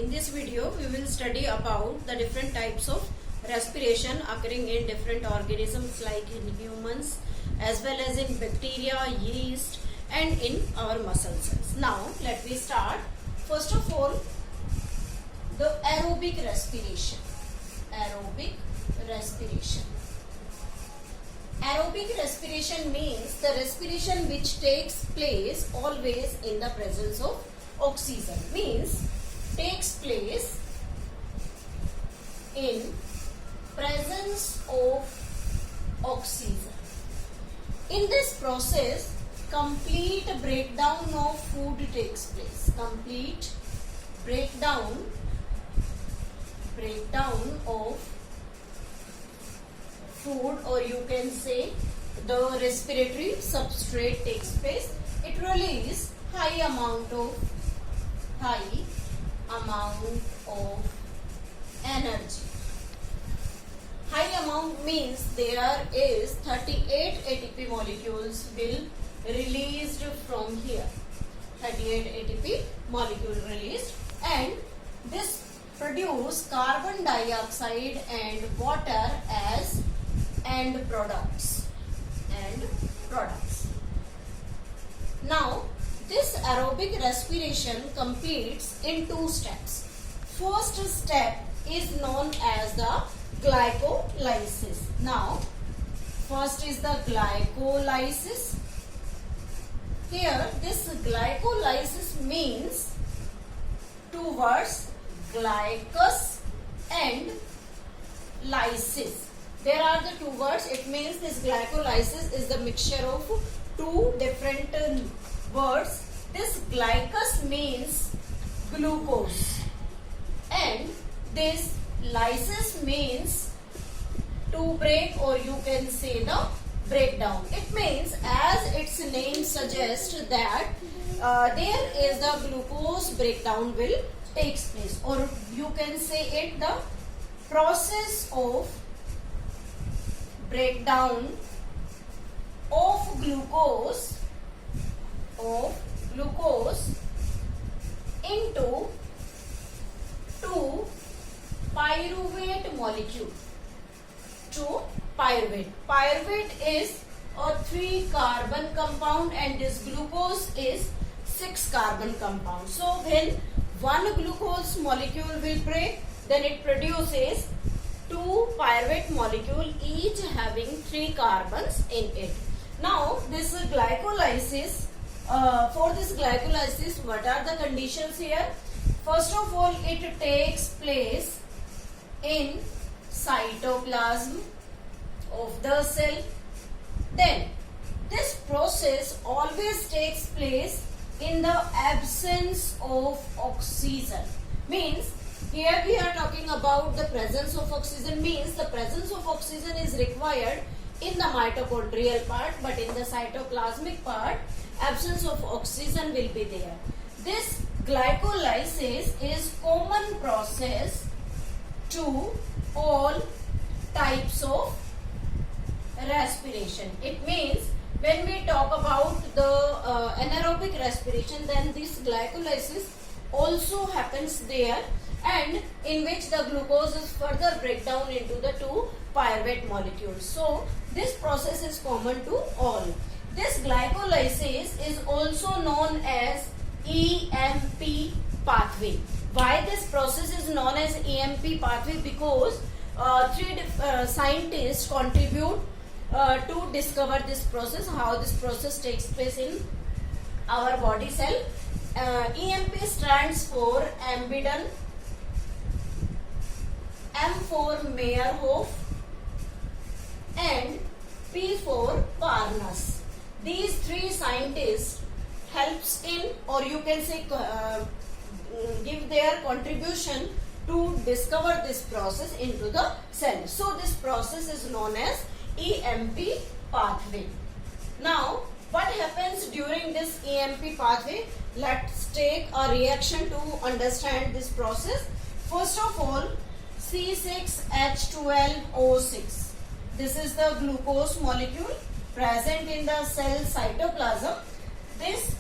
In this video, we will study about the different types of respiration occurring in different organisms like in humans as well as in bacteria, yeast and in our muscle cells. Now, let me start. First of all, the aerobic respiration. Aerobic respiration. Aerobic respiration means the respiration which takes place always in the presence of oxygen. Means takes place in presence of oxygen. In this process, complete breakdown of food takes place. Complete breakdown of food, or you can say the respiratory substrate takes place. It releases high amount of energy. High amount means there is 38 ATP molecules will released from here. 38 ATP molecule released, and this produce carbon dioxide and water as end products. Now, this aerobic respiration completes in two steps. First step is known as the glycolysis. Now, first is the glycolysis. Here, this glycolysis means two words, glycus and lysis. There are the two words. It means this glycolysis is the mixture of two different words. This glycus means glucose and this lysis means to break, or you can say the breakdown. It means, as its name suggests, that there is the glucose breakdown will takes place, or you can say it the process of breakdown of glucose into two pyruvate molecule. To pyruvate. Pyruvate is a 3 carbon compound and this glucose is 6 carbon compound. So when one glucose molecule will break, then it produces 2 pyruvate molecule, each having 3 carbons in it. Now this glycolysis, for this glycolysis, what are the conditions here? First of all, it takes place in cytoplasm of the cell. Then this process always takes place in the absence of oxygen. Means here we are talking about the presence of oxygen, means the presence of oxygen is required in the mitochondrial part, but in the cytoplasmic part, absence of oxygen will be there. This glycolysis is common process to all types of respiration. It means when we talk about the anaerobic respiration, then this glycolysis also happens there, and in which the glucose is further break down into the 2 pyruvate molecules. So this process is common to all. This glycolysis is also known as EMP pathway. Why this process is known as EMP pathway? Because 3 scientists contribute to discover this process, how this process takes place in our body cell. EMP stands for Embedden, M for Meyerhof and P for Parnas. These 3 scientists helps in, or you can say give their contribution to discover this process into the cell. So this process is known as EMP pathway. Now, what happens during this EMP pathway? Let's take a reaction to understand this process. First of all, C6H12O6. This is the glucose molecule present in the cell cytoplasm. This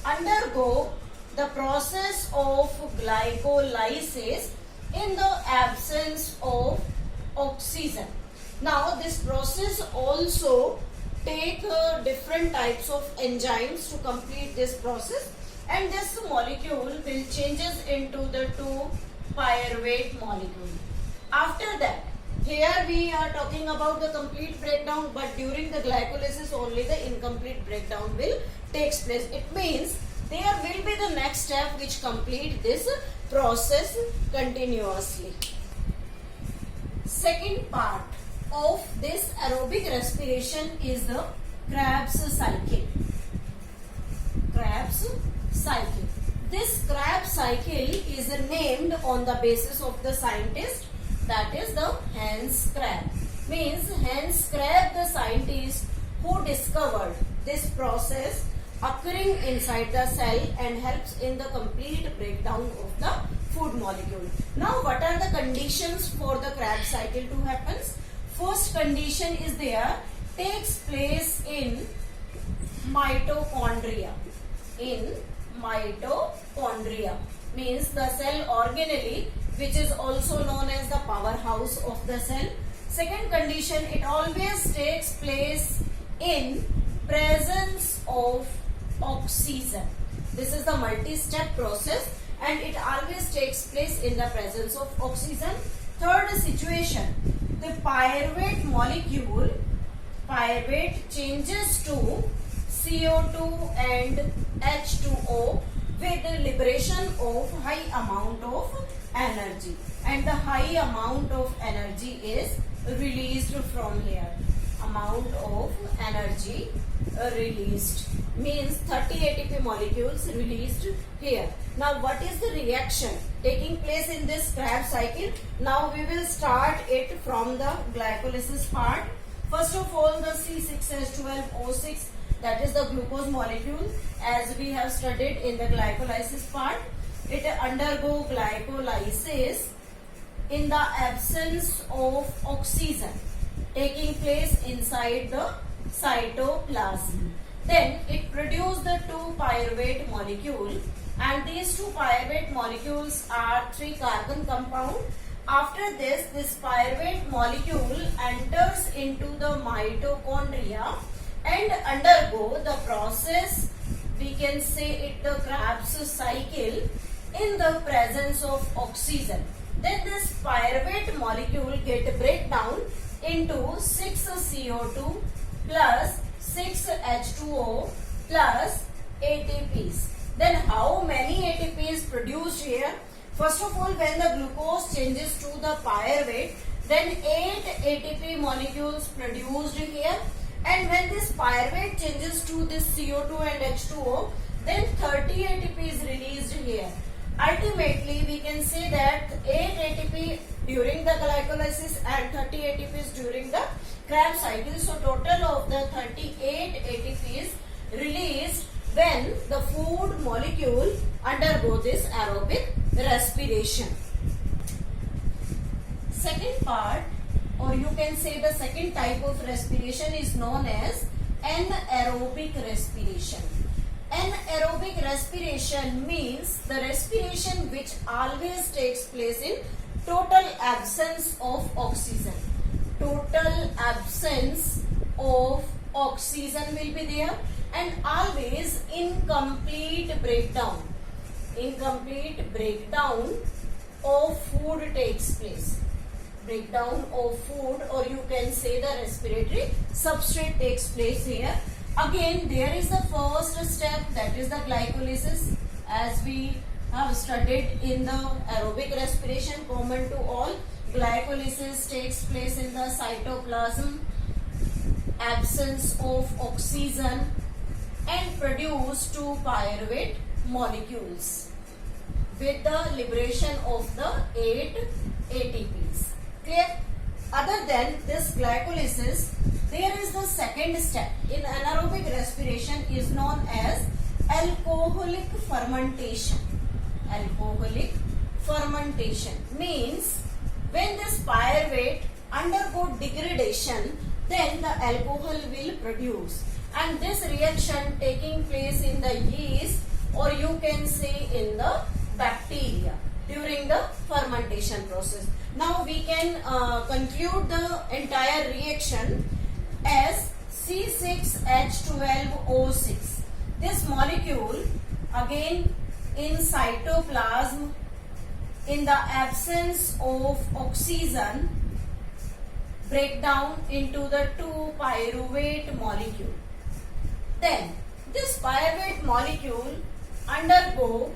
undergo the process of glycolysis in the absence of oxygen. Now this process also take different types of enzymes to complete this process, and this molecule will changes into the 2-pyruvate molecule. After that, here we are talking about the complete breakdown, but during the glycolysis only the incomplete breakdown will takes place. It means there will be the next step which complete this process continuously. Second part of this aerobic respiration is the Krebs cycle. Krebs cycle. This Krebs cycle is named on the basis of the scientist, that is the Hans Krebs. Means Hans Krebs, the scientist who discovered this process occurring inside the cell and helps in the complete breakdown of the food molecule. Now what are the conditions for the Krebs cycle to happen? First condition is there takes place in mitochondria. In mitochondria means the cell organelle, which is also known as the powerhouse of the cell. Second condition, it always takes place in presence of oxygen. This is the multi-step process and it always takes place in the presence of oxygen. Third situation, the pyruvate molecule, pyruvate changes to CO2 and H2O with the liberation of high amount of energy, and the high amount of energy is released from here. Amount of energy released means 30 ATP molecules released here. Now what is the reaction taking place in this Krebs cycle? Now we will start it from the glycolysis part. First of all, the C6H12O6, that is the glucose molecule, as we have studied in the glycolysis part. It undergo glycolysis in the absence of oxygen taking place inside the cytoplasm. Then it produces the 2-pyruvate molecule, and these 2 pyruvate molecules are 3 carbon compound. After this pyruvate molecule enters into the mitochondria and undergo the process, we can say it the Krebs cycle, in the presence of oxygen. Then this pyruvate molecule get breakdown into 6 CO2 plus 6 H2O plus ATPs. Then how many ATPs produced here? First of all, when the glucose changes to the pyruvate, then 8 ATP molecules produced here, and when this pyruvate changes to this CO2 and H2O, then 30 ATP is released here. Ultimately, we can say that 8 ATP during the glycolysis and 30 ATPs during the Krebs cycle. So total of the 38 ATPs released when the food molecule undergo this aerobic respiration. Second part, or you can say the second type of respiration, is known as anaerobic respiration. Anaerobic respiration means the respiration which always takes place in total absence of oxygen. Total absence of oxygen will be there, and always incomplete breakdown. Incomplete breakdown of food takes place. Breakdown of food, or you can say the respiratory substrate takes place here. Again, there is the first step, that is the glycolysis, as we have studied in the aerobic respiration, common to all. Glycolysis takes place in the cytoplasm, absence of oxygen, and produce 2 pyruvate molecules with the liberation of the 8 ATPs. Clear? Other than this glycolysis, there is the second step in anaerobic respiration, is known as alcoholic fermentation. Alcoholic fermentation means when this pyruvate undergo degradation, then the alcohol will produce, and this reaction taking place in the yeast or you can say in the bacteria during the fermentation process. Now we can conclude the entire reaction as C6H12O6. This molecule again in cytoplasm, in the absence of oxygen, break down into the 2-pyruvate molecule. Then this pyruvate molecule undergo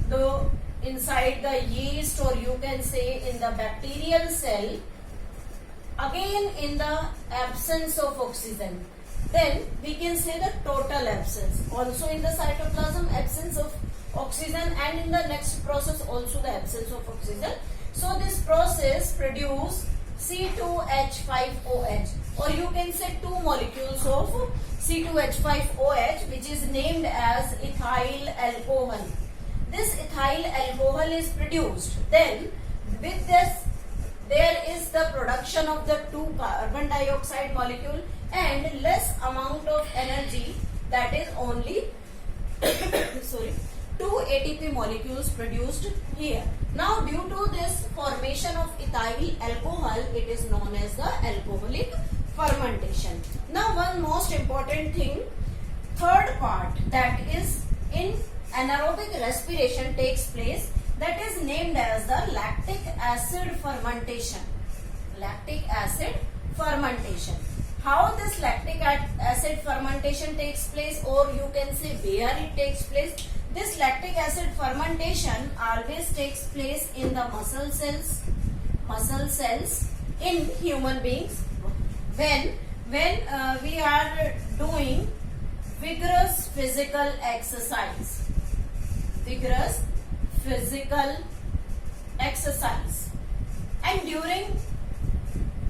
the inside the yeast, or you can say in the bacterial cell, again in the absence of oxygen. Then we can say the total absence. Also in the cytoplasm, absence of oxygen, and in the next process also the absence of oxygen. So this process produce C2H5OH, or you can say 2 molecules of C2H5OH, which is named as ethyl alcohol. This ethyl alcohol is produced. Then with this there is the production of the 2 carbon dioxide molecule and less amount of energy, that is only 2 ATP molecules produced here. Now due to this formation of ethyl alcohol, it is known as the alcoholic fermentation. Now one most important thing, third part, that is in anaerobic respiration takes place, that is named as the lactic acid fermentation. Lactic acid fermentation. How this lactic acid fermentation takes place, or you can say where it takes place? This lactic acid fermentation always takes place in the muscle cells in human beings when we are doing vigorous physical exercise. Vigorous physical exercise. And during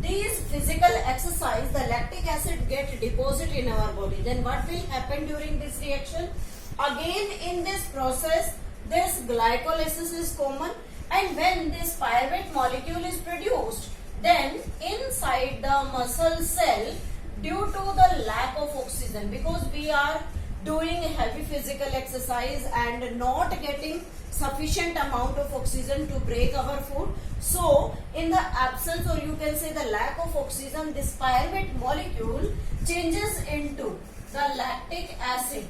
these physical exercise, the lactic acid get deposited in our body. Then what will happen during this reaction? Again in this process, this glycolysis is common, and when this pyruvate molecule is produced, then inside the muscle cell, due to the lack of oxygen, because we are doing heavy physical exercise and not getting sufficient amount of oxygen to break our food, so in the absence, or you can say the lack of oxygen, this pyruvate molecule changes into the lactic acid.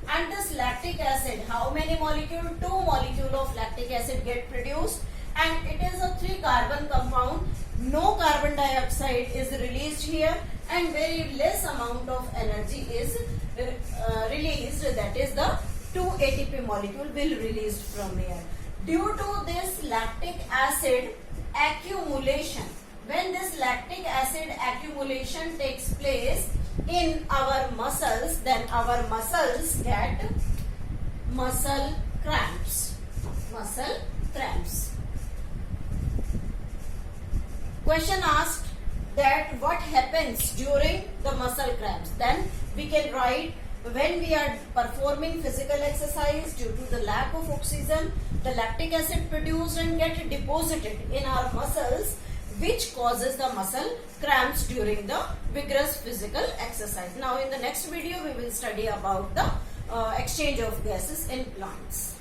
And this lactic acid, how many molecules? 2 molecules of lactic acid get produced, and it is a 3-carbon compound. No carbon dioxide is released here, and very less amount of energy is released, that is the 2 ATP molecule will released from here. Due to this lactic acid accumulation, when this lactic acid accumulation takes place in our muscles, then our muscles get muscle cramps. Muscle cramps. Question asked that what happens during the muscle cramps? Then we can write, when we are performing physical exercise, due to the lack of oxygen, the lactic acid produced and get deposited in our muscles, which causes the muscle cramps during the vigorous physical exercise. Now in the next video we will study about the exchange of gases in plants.